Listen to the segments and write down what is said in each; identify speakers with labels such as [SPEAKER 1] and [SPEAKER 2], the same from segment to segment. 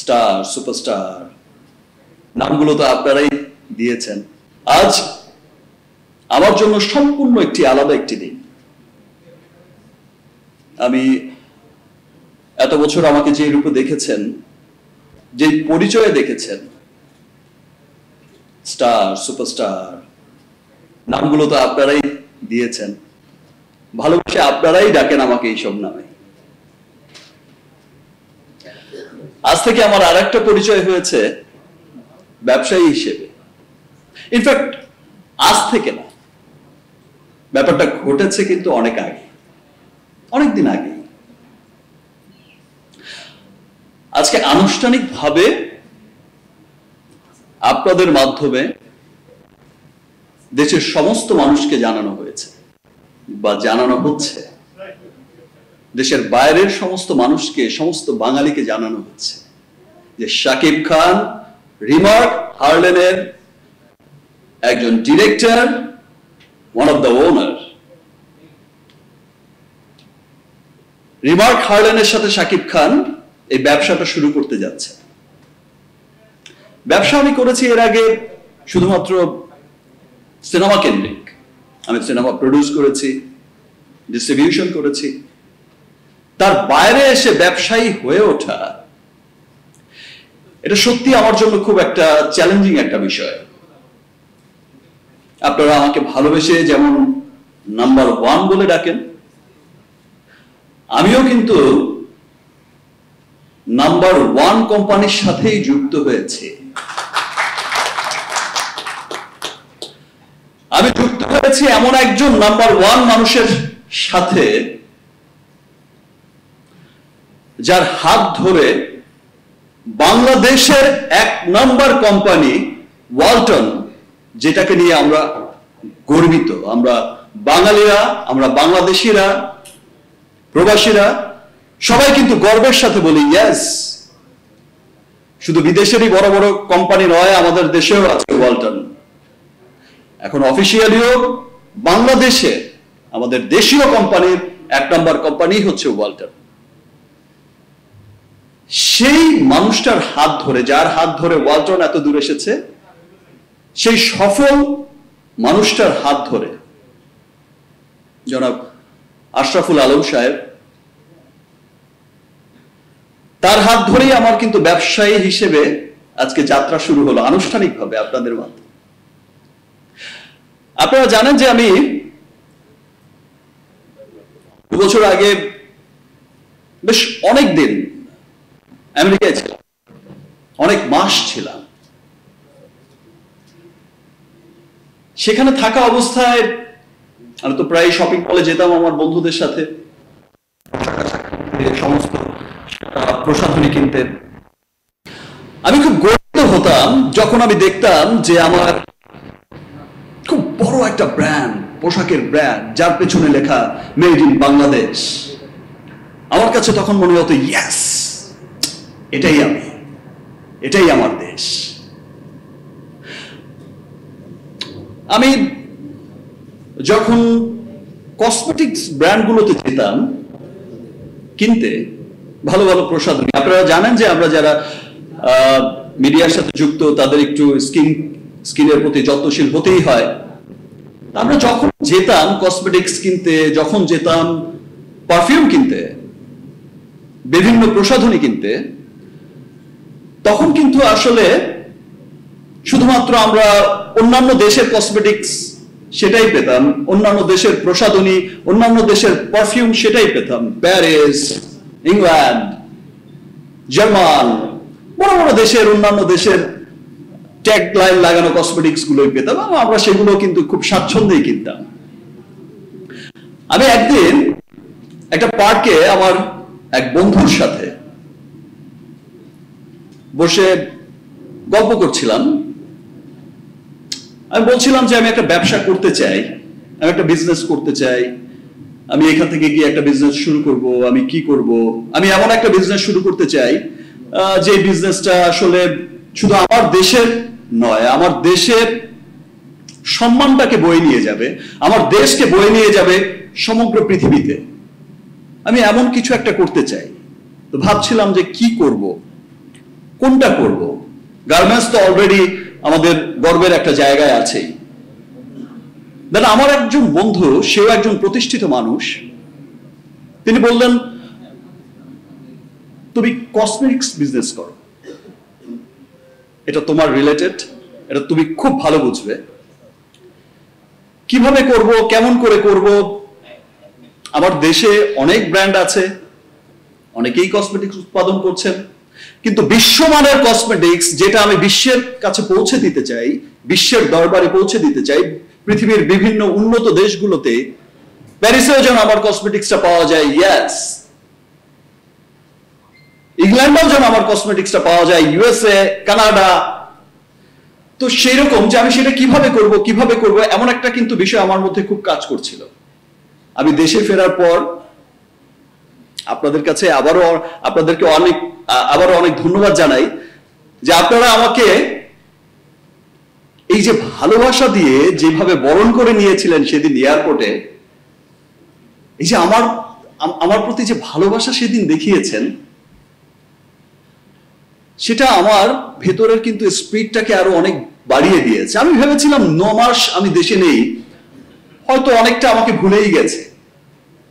[SPEAKER 1] Star, superstar, নামগুলো তো আপনারাই দিয়েছেন। আজ আমার জন্য সম্পূর্ণ একটি আলাদা একটি দিন। আমি এত বছর আমাকে যে রূপে দেখেছেন, যে পরিচয়ে দেখেছেন, স্টার, সুপারস্টার, নামগুলো তো আপনারাই দিয়েছেন। ভালোবাসে আপনারাই ডাকেন আমাকে এইসব নামে। আজ থেকে আমার আর একটা পরিচয় হয়েছে ব্যবসায়ী হিসেবে। ইনফ্যাক্ট আজ থেকে না, ব্যাপারটা ঘটেছে কিন্তু অনেক আগে, অনেকদিন আগে। আজকে আনুষ্ঠানিকভাবে আপনাদের মাধ্যমে দেশের সমস্ত মানুষকে জানানো হয়েছে বা জানানো হচ্ছে, দেশের বাইরের সমস্ত মানুষকে, সমস্ত বাঙালিকে জানানো হচ্ছে যে শাকিব খান রিমার্ক হার্লেনের একজন director, one of the owner. Remark হার্লেনের সাথে শাকিব খান এই ব্যবসাটা শুরু করতে যাচ্ছে। ব্যবসা আমি করেছি এর আগে শুধুমাত্র সিনেমা কেন্দ্রিক। আমি সিনেমা প্রডিউস করেছি, ডিস্ট্রিবিউশন করেছি। তার বাইরে এসে ব্যবসায়ী হয়ে ওঠা, এটা সত্যি আমার জন্য খুব একটা চ্যালেঞ্জিং একটা বিষয়। আপনারা আমাকে ভালোবেসে যেমন নাম্বার 1 বলে ডাকেন, আমিও কিন্তু নাম্বার 1 কোম্পানির সাথেই যুক্ত হয়েছে। আমি যুক্ত হয়েছি এমন একজন নাম্বার 1 মানুষের সাথে, যার হাত ধরে বাংলাদেশের 1 নম্বর কোম্পানি ওয়ালটন, যেটাকে নিয়ে আমরা গর্বিত, আমরা বাঙালিরা, আমরা বাংলাদেশিরা, প্রবাসীরা সবাই কিন্তু গর্বের সাথে বলি ইয়েস। শুধু বিদেশেরই বড় বড় কোম্পানি নয়, আমাদের দেশেও আছে ওয়ালটন। এখন অফিসিয়ালিও বাংলাদেশে আমাদের দেশীয় কোম্পানির 1 নম্বর কোম্পানি হচ্ছে ওয়ালটন। সেই মানুষটার হাত ধরে, যার হাত ধরে ওয়ালটন এত দূর এসেছে, সেই সফল মানুষটার হাত ধরে জনাব আশরাফুল আলম সাহেব, তার হাত ধরেই আমার কিন্তু ব্যবসায়ী হিসেবে আজকে যাত্রা শুরু হলো আনুষ্ঠানিকভাবে আপনাদের মাধ্যমে। আপনারা জানেন যে আমি 2 বছর আগে বেশ অনেক দিন আমেরিকায় ছিলাম, অনেক মাস ছিলাম। সেখানে থাকা অবস্থায় আমি তো প্রায় শপিং মলে যেতাম আমার বন্ধুদের সাথে, সমস্ত প্রসাধনী কিনতে। আমি খুব গর্বিত হতাম যখন আমি দেখতাম যে আমার খুব বড় একটা ব্র্যান্ড, পোশাকের ব্র্যান্ড, যার পেছনে লেখা মেড ইন বাংলাদেশ। আমার কাছে তখন মনে হতো ইয়েস, এটাই আমি, এটাই আমার দেশ। আমি যখন কসমেটিক্স ব্র্যান্ডগুলোতে যেতাম কিনতে ভালো ভালো প্রসাধনী, আপনারা জানেন যে আমরা যারা মিডিয়ার সাথে যুক্ত তাদের একটু স্কিনের প্রতি যত্নশীল হতেই হয়। আমরা যখন যেতাম কসমেটিক্স কিনতে, যখন যেতাম পারফিউম কিনতে, বিভিন্ন প্রসাধনী কিনতে, তখন কিন্তু আসলে শুধুমাত্র আমরা অন্যান্য দেশের কসমেটিক্স সেটাই পেতাম, অন্যান্য দেশের প্রসাধনী, অন্যান্য দেশের পারফিউম সেটাই পেতাম। প্যারিস, ইংল্যান্ড, জার্মান, বড় বড় দেশের, অন্যান্য দেশের ট্যাগ লাইন লাগানো কসমেটিক্স গুলোই পেতাম। আমরা সেগুলো কিন্তু খুব স্বাচ্ছন্দ্যেই কিনতাম। আমি একদিন একটা পার্কে আমার এক বন্ধুর সাথে বসে গল্প করছিলাম। আমি বলছিলাম যে আমি একটা ব্যবসা করতে চাই, আমি একটা বিজনেস করতে চাই, আমি এখান থেকে গিয়ে একটা বিজনেস শুরু করব, আমি কি করব, আমি এমন একটা বিজনেস শুরু করতে চাই যে বিজনেসটা আসলে শুধু আমার দেশের নয়, আমার দেশের সম্মানটাকে বয়ে নিয়ে যাবে, আমার দেশকে বয়ে নিয়ে যাবে সমগ্র পৃথিবীতে। আমি এমন কিছু একটা করতে চাই। তো ভাবছিলাম যে কি করব, কোনটা করব? গার্মেন্টস তো অলরেডি আমাদের গর্বের একটা জায়গায় আছেই। দেন আমার একজন বন্ধু, সেও একজন প্রতিষ্ঠিত মানুষ, তিনি বললেন তুমি কসমেটিক্স বিজনেস করো, এটা তোমার রিলেটেড, এটা তুমি খুব ভালো বুঝবে। কিভাবে করব, কেমন করে করব? আমার দেশে অনেক ব্র্যান্ড আছে, অনেকেই কসমেটিক্স উৎপাদন করছেন, কিন্তু বিশ্বমানের কসমেটিক্স যেটা আমি বিশ্বের কাছে পৌঁছে দিতে চাই, বিশ্বের দরবারে পৌঁছে দিতে চাই, পৃথিবীর বিভিন্ন উন্নত দেশগুলোতে, প্যারিসেও যেন আমার কসমেটিক্সটা পাওয়া যায়, ইয়েস, ইংল্যান্ডেও যেন আমার কসমেটিক্সটা পাওয়া যায়, ইউএসএ, কানাডা। তো সেই রকম যে আমি সেটা কিভাবে করব এমন একটা কিন্তু বিষয় আমার মধ্যে খুব কাজ করছিল। আমি দেশে ফেরার পর আপনাদের কাছে আপনাদেরকে আবারও অনেক ধন্যবাদ জানাই যে আপনারা আমাকে এই যে ভালোবাসা দিয়ে যেভাবে বরণ করে নিয়েছিলেন সেদিন এয়ারপোর্টে, এই যে আমার প্রতি যে ভালোবাসা সেদিন দেখিয়েছেন, সেটা আমার ভেতরের কিন্তু স্পিডটাকে আরো অনেক বাড়িয়ে দিয়েছে। আমি ভেবেছিলাম 9 মাস আমি দেশে নেই, হয়তো অনেকটা আমাকে ভুলেই গেছে,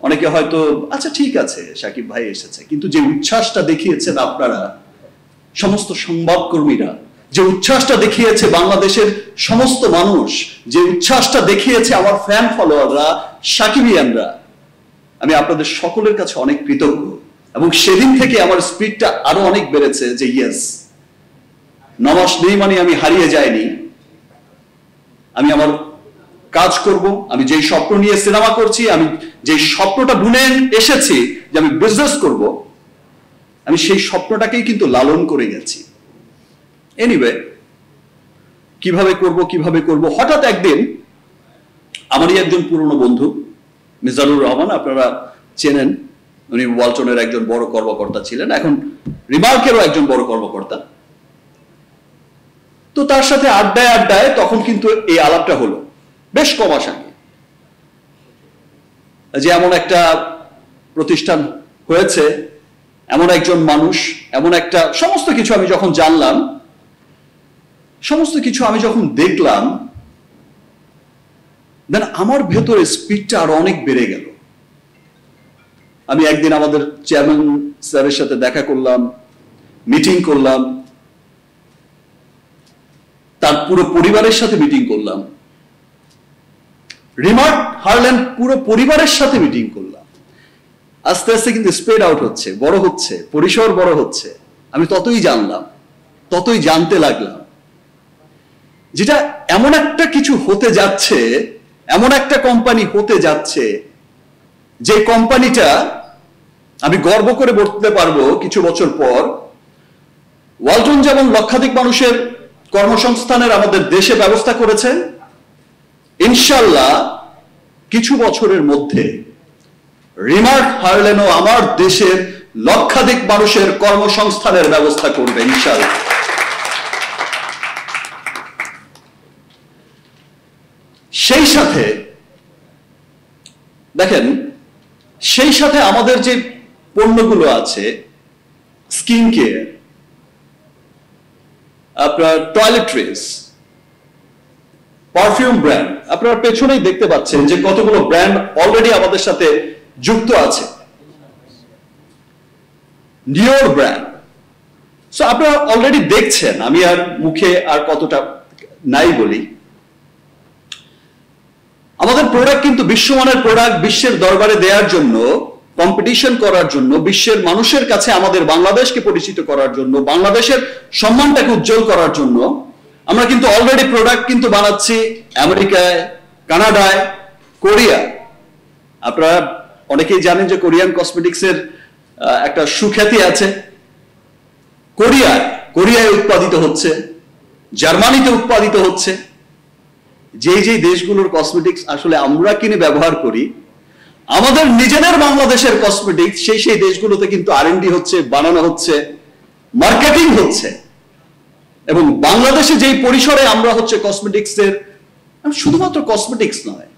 [SPEAKER 1] অনেকে হয়তো আচ্ছা ঠিক আছে সাকিব ভাই এসেছে, কিন্তু যে উচ্ছ্বাসটা দেখিয়েছেন আপনারা সমস্ত সংবাদকর্মীরা, যে উচ্ছ্বাসটা দেখিয়েছে বাংলাদেশের সমস্ত মানুষ, যে উচ্ছ্বাসটা দেখিয়েছে আমার ফ্যান ফলোয়াররা, সাকিবিয়ানরা, আমি আপনাদের সকলের কাছে অনেক কৃতজ্ঞ। এবং সেদিন থেকে আমার স্পিডটা আরো অনেক বেড়েছে যে ইয়েস, 9 মাস নেই মানে আমি হারিয়ে যাইনি, আমি আমার কাজ করব, আমি যেই স্বপ্ন নিয়ে সিনেমা করছি, আমি যেই স্বপ্নটা বুনে এসেছি যে আমি বিজনেস করব, আমি সেই স্বপ্নটাকেই কিন্তু লালন করে গেছি। এনিওয়ে, কিভাবে করব হঠাৎ একদিন আমারই একজন পুরনো বন্ধু মিজানুর রহমান, আপনারা চেনেন, উনি ওয়ালটনের একজন বড় কর্মকর্তা ছিলেন, এখন রিমার্কেরও একজন বড় কর্মকর্তা। তো তার সাথে আড্ডায় তখন কিন্তু এই আলাপটা হলো বেশ ক মাস আগে, যে এমন একটা প্রতিষ্ঠান হয়েছে, এমন একজন মানুষ, এমন একটা সমস্ত কিছু আমি যখন জানলাম, সমস্ত কিছু আমি যখন দেখলাম, দেন আমার ভেতরে স্পিডটা আরো অনেক বেড়ে গেল। আমি একদিন আমাদের চেয়ারম্যান স্যারের সাথে দেখা করলাম, মিটিং করলাম, তার পুরো পরিবারের সাথে মিটিং করলাম, রিমার্ক হারল্যান্ড পুরো পরিবারের সাথে মিটিং করলাম। আস্তে আস্তে কিন্তু স্প্রেড আউট হচ্ছে, বড় হচ্ছে, পরিসর বড় হচ্ছে। আমি ততই জানলাম, ততই জানতে লাগলাম, যেটা এমন একটা কিছু হতে যাচ্ছে, এমন একটা কোম্পানি হতে যাচ্ছে, যে কোম্পানিটা আমি গর্ব করে বলতে পারবো কিছু বছর পর, ওয়ালটন যেমন লক্ষাধিক মানুষের কর্মসংস্থানের আমাদের দেশে ব্যবস্থা করেছে, ইনশাল্লাহ কিছু বছরের মধ্যে রিমার্ক হারল্যান্ডও আমার দেশের লক্ষাধিক মানুষের কর্মসংস্থানের ব্যবস্থা করবে ইনশাল্লাহ। সেই সাথে দেখেন, সেই সাথে আমাদের যে পণ্যগুলো আছে, স্কিন কেয়ার, আপনার টয়লেট্রিজ, পারফিউম ব্র্যান্ড, আপনারা পেছনেই দেখতে পাচ্ছেন যে কতগুলো ব্র্যান্ড অলরেডি আমাদের সাথে যুক্ত আছে, ডিওর ব্র্যান্ড। সো আপনারা অলরেডি দেখছেন, আমি আর মুখে আর কতটা নাই বলি, আমাদের প্রোডাক্ট কিন্তু বিশ্বমানের প্রোডাক্ট, বিশ্বের দরবারে দেওয়ার জন্য, কম্পিটিশন করার জন্য, বিশ্বের মানুষের কাছে আমাদের বাংলাদেশকে পরিচিত করার জন্য, বাংলাদেশের সম্মানটাকে উজ্জ্বল করার জন্য আমরা কিন্তু অলরেডি প্রোডাক্ট কিন্তু বানাচ্ছি আমেরিকায়, কানাডায়, কোরিয়া। আপনারা অনেকেই জানেন যে কোরিয়ান কসমেটিক্সের একটা সুখ্যাতি আছে। কোরিয়ায় উৎপাদিত হচ্ছে, জার্মানিতে উৎপাদিত হচ্ছে। যেই দেশগুলোর কসমেটিক্স আসলে আমরা কিনে ব্যবহার করি, আমাদের নিজেদের বাংলাদেশের কসমেটিক্স সেই দেশগুলোতে কিন্তু R&D হচ্ছে, বানানো হচ্ছে, মার্কেটিং হচ্ছে। এবং বাংলাদেশে যেই পরিসরে আমরা হচ্ছে কসমেটিক্সের, শুধুমাত্র কসমেটিক্স নয়,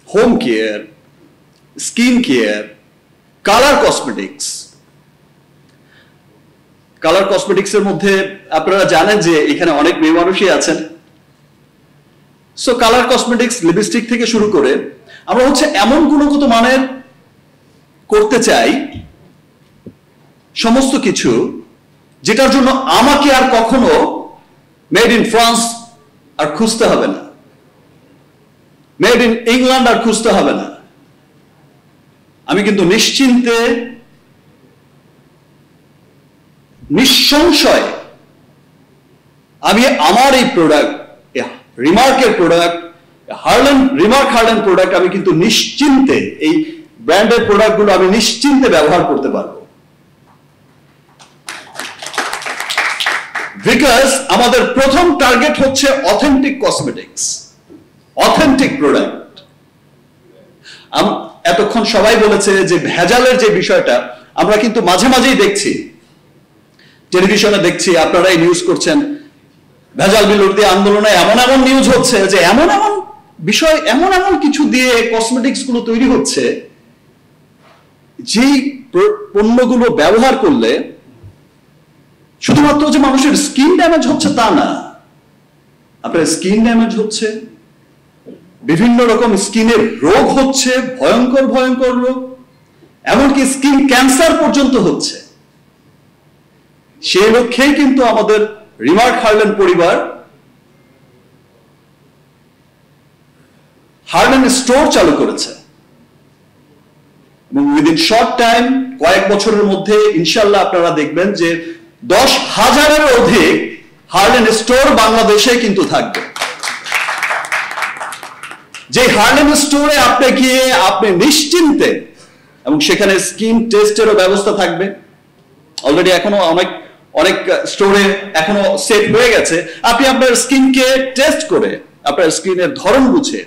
[SPEAKER 1] home care, skin care, colour cosmetics, colour cosmetics এর মধ্যে আপনারা জানেন যে এখানে অনেক মেয়ে মানুষই আছেন। সো কালার কসমেটিক্স লিপস্টিক থেকে শুরু করে আমরা হচ্ছে এমন গুণগত মানের করতে চাই সমস্ত কিছু, যেটার জন্য আমাকে আর কখনো মেড ইন ফ্রান্স আর খুঁজতে হবে না, মেড ইন ইংল্যান্ড আর খুঁজতে হবে না। আমি কিন্তু নিশ্চিন্তে নিঃসংশয় আমি আমার এই প্রোডাক্ট, রিমার্কের প্রোডাক্ট, রিমার্ক হার্লেন প্রোডাক্ট আমি কিন্তু নিশ্চিন্তে, এই ব্র্যান্ডের প্রোডাক্টগুলো আমি নিশ্চিন্তে ব্যবহার করতে পারবো। বিকজ আমাদের প্রথম টার্গেট হচ্ছে অথেন্টিক কসমেটিক্স, অথেন্টিক প্রোডাক্ট। এতক্ষণ সবাই বলেছে যে ভেজালের যে বিষয়টা আমরা কিন্তু মাঝে মাঝেই দেখছি, টেলিভিশনে দেখছি, আপনারাই নিউজ করছেন, ভেজাল বিরোধী আন্দোলনে এমন এমন নিউজ হচ্ছে যে এমন এমন বিষয়, এমন এমন কিছু দিয়ে কসমেটিক্স গুলো তৈরি হচ্ছে, যেই পণ্যগুলো ব্যবহার করলে শুধুমাত্র যে মানুষের স্কিন ড্যামেজ হচ্ছে তা না, আপনার স্কিন ড্যামেজ হচ্ছে, বিভিন্ন রকম স্কিনের রোগ হচ্ছে, ভয়ঙ্কর ভয়ঙ্কর রোগ, এমনকি স্কিন ক্যান্সার পর্যন্ত হচ্ছে। সেই লক্ষ্যেই কিন্তু আমাদের রিমার্ক হার্লেন পরিবার হার্লেন স্টোর চালু করেছে এবং উইদিন শর্ট টাইম, কয়েক বছরের মধ্যে ইনশাল্লাহ আপনারা দেখবেন যে 10,000-এর অধিক হার্লেন স্টোর বাংলাদেশে কিন্তু থাকবে। যে হার্লেন স্টোরে আপনি গিয়ে আপনি নিশ্চিন্তে, এবং সেখানে স্কিন টেস্টেরও ব্যবস্থা থাকবে। অলরেডি এখনো অনেক স্টোরে এখনো সেট হয়ে গেছে। আপনি আপনার স্কিনকে টেস্ট করে, আপনার স্কিনের ধরন বুঝে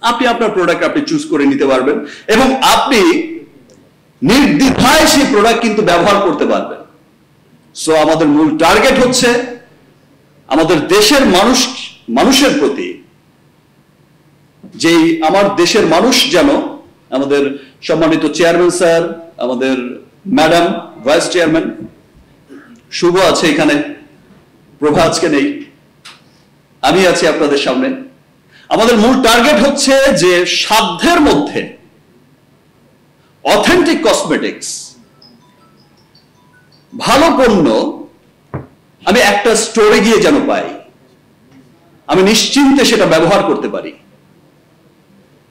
[SPEAKER 1] আপনি আপনার প্রোডাক্ট আপনি চুজ করে নিতে পারবেন এবং আপনি নির্দ্বিধায় সেই প্রোডাক্ট কিন্তু ব্যবহার করতে পারবেন। সো আমাদের মূল টার্গেট হচ্ছে আমাদের দেশের মানুষের প্রতি, যেই আমার দেশের মানুষ যেন, আমাদের সম্মানিত চেয়ারম্যান স্যার, আমাদের ম্যাডাম ভাইস চেয়ারম্যান শুভ আছে এখানে, প্রভা আজকে নেই, আমি আছি আপনাদের সামনে। আমাদের মূল টার্গেট হচ্ছে যে সাধ্যের মধ্যে অথেন্টিক কসমেটিক্স, ভালো পণ্য আমি একটা স্টোরে গিয়ে যেন পাই, আমি নিশ্চিন্তে সেটা ব্যবহার করতে পারি।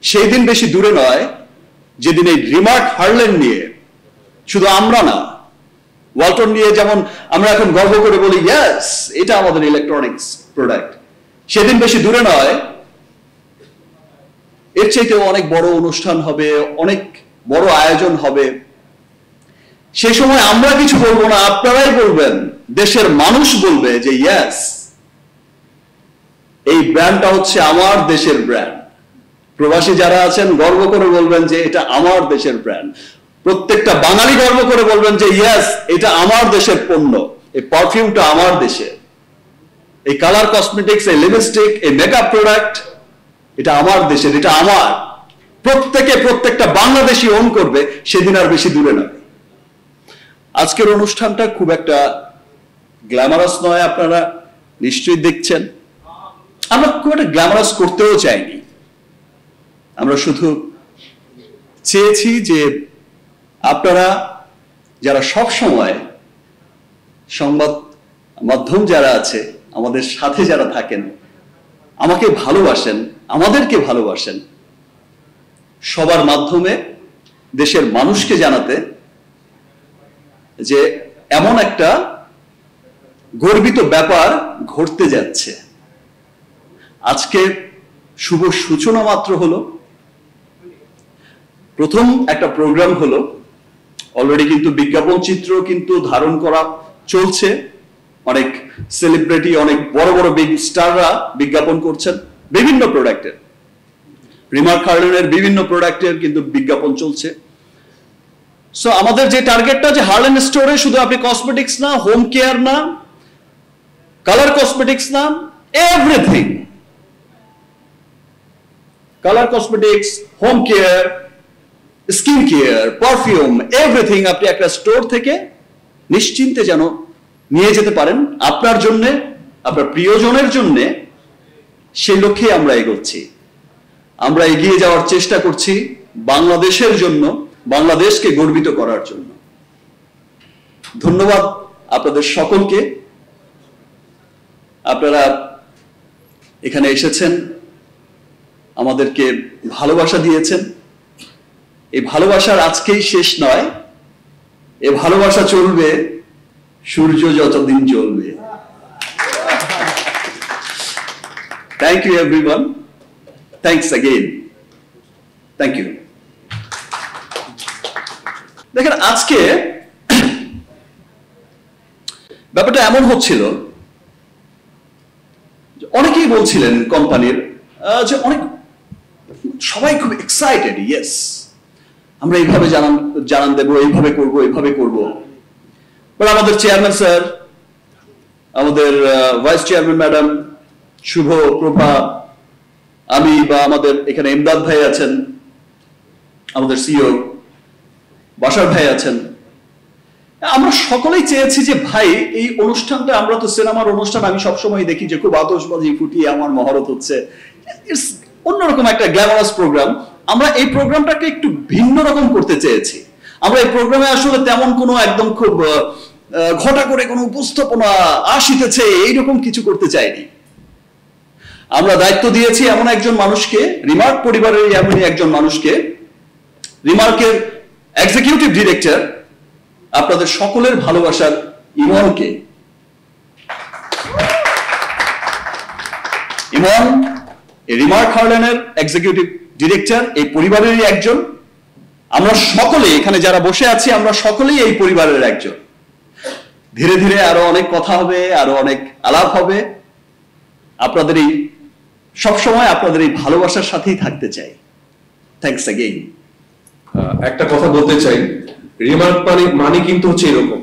[SPEAKER 1] সেই দিন বেশি দূরে নয় যেদিন এই রিমার্ক হার্লেন নিয়ে শুধু আমরা না, ওয়ালটন নিয়ে যেমন আমরা এখন গর্ব করে বলি ইয়েস এটা আমাদের ইলেকট্রনিক্স প্রোডাক্ট, সেদিন বেশি দূরে নয়, এর চাইতেও অনেক বড় অনুষ্ঠান হবে, অনেক বড় আয়োজন হবে। সেই সময় আমরা কিছু বলবো না, আপনারাই বলবেন, দেশের মানুষ বলবে যে ইয়েস এই ব্র্যান্ডটা হচ্ছে আমার দেশের ব্র্যান্ড। প্রবাসী যারা আছেন গর্ব করে বলবেন যে এটা আমার দেশের ব্র্যান্ড। প্রত্যেকটা বাঙালি গর্ব করে বলবেন যে ইয়েস এটা আমার দেশের পণ্য, এই পারফিউমটা আমার দেশের, এই কালার কসমেটিক্স, এই লিপস্টিক, এই মেকআপ প্রোডাক্ট এটা আমার দেশের, এটা আমার। প্রত্যেকটা বাংলাদেশি ওন করবে, সেদিন আর বেশি দূরে নয়। আজকের অনুষ্ঠানটা খুব একটা গ্ল্যামারাস নয়, আপনারা নিশ্চয়ই দেখছেন। আমরা খুব একটা গ্ল্যামারাস করতেও চাইনি, আমরা শুধু চেয়েছি যে আপনারা যারা সব সময় সংবাদ মাধ্যম যারা আছে, আমাদের সাথে যারা থাকেন, আমাকে ভালোবাসেন, আমাদেরকে ভালোবাসেন, সবার মাধ্যমে দেশের মানুষকে জানাতে যে এমন একটা গর্বিত ব্যাপার ঘটতে যাচ্ছে। আজকে শুভ সূচনা মাত্র হলো, প্রথম একটা প্রোগ্রাম হলো, অলরেডি কিন্তু বিজ্ঞাপন চিত্র কিন্তু ধারণ করা চলছে, অনেক সেলিব্রিটি, অনেক বড় বড় বিগ স্টাররা বিজ্ঞাপন করছেন বিভিন্ন প্রোডাক্টের, রিমার্ক হার্লেনের বিভিন্ন প্রোডাক্টের কিন্তু বিজ্ঞাপন চলছে। সো আমাদের যে টার্গেটটা, যে হার্লেন স্টোরে শুধু আপনি কসমেটিক্স না, হোম কেয়ার না, কালার কসমেটিক্স না, everything, colour cosmetics, home care, skin care, perfume, everything আপনি একটা স্টোর থেকে নিশ্চিন্তে যেন নিয়ে যেতে পারেন আপনার জন্যে, আপনার প্রিয়জনের জন্যে। সেই লক্ষ্যে আমরা এগোচ্ছি, আমরা এগিয়ে যাওয়ার চেষ্টা করছি বাংলাদেশের জন্য, বাংলাদেশকে গর্বিত করার জন্য। ধন্যবাদ আপনাদের সকলকে। আপনারা এখানে এসেছেন, আমাদেরকে ভালোবাসা দিয়েছেন। এই ভালোবাসার আজকেই শেষ নয়, এই ভালোবাসা চলবে সূর্য যতদিন চলবে। Thank you everyone, thanks again, thank you. দেখেন, আজকে ব্যাপারটা এমন হচ্ছিল, অনেকেই বলছিলেন কোম্পানির যে সবাই খুব এক্সাইটেড, ইয়েস আমরা এইভাবে জানান দেবো, এইভাবে করবো, এইভাবে করবো। বাট আমাদের চেয়ারম্যান স্যার, আমাদের ভাইস চেয়ারম্যান ম্যাডাম, শুভ, প্রভা, আমি, বা আমাদের এখানে ইমদাদ ভাই আছেন, আমাদের সিইও বাশার ভাই আছেন, আমরা সকলেই চেয়েছি যে ভাই এই অনুষ্ঠানটা, আমরা তো সিনেমার অনুষ্ঠান আমি সবসময় দেখি যে খুব আতশবাজি ফুটিয়ে আমার মহরত হচ্ছে, অন্যরকম একটা গ্ল্যামারাস প্রোগ্রাম। আমরা এই প্রোগ্রামটাকে একটু ভিন্ন রকম করতে চেয়েছি। আমরা এই প্রোগ্রামে আসলে তেমন কোনো একদম খুব ঘটা করে কোনো উপস্থাপনা আসিতেছে এইরকম কিছু করতে চাইনি। আমরা দায়িত্ব দিয়েছি এমন একজন মানুষকে, রিমার্ক পরিবারের এমনই একজন মানুষকে, রিমার্কের এক্সিকিউটিভ ডিরেক্টর, আপনাদের সকলের ভালোবাসার ইমনকে। ইমন রিমার্ক হার্লেনের এক্সিকিউটিভ ডিরেক্টর, এই পরিবারেরই একজন। আমরা সকলে এখানে যারা বসে আছি, আমরা সকলেই এই পরিবারের একজন। ধীরে ধীরে আরো অনেক কথা হবে, আরো অনেক আলাপ হবে। আপনাদের এই সবসময় আপনাদের এই ভালোবাসার সাথেই থাকতে চাই। Thanks again.
[SPEAKER 2] একটা কথা বলতে চাই, রিমার্ক মানে কিন্তু হচ্ছে এরকম।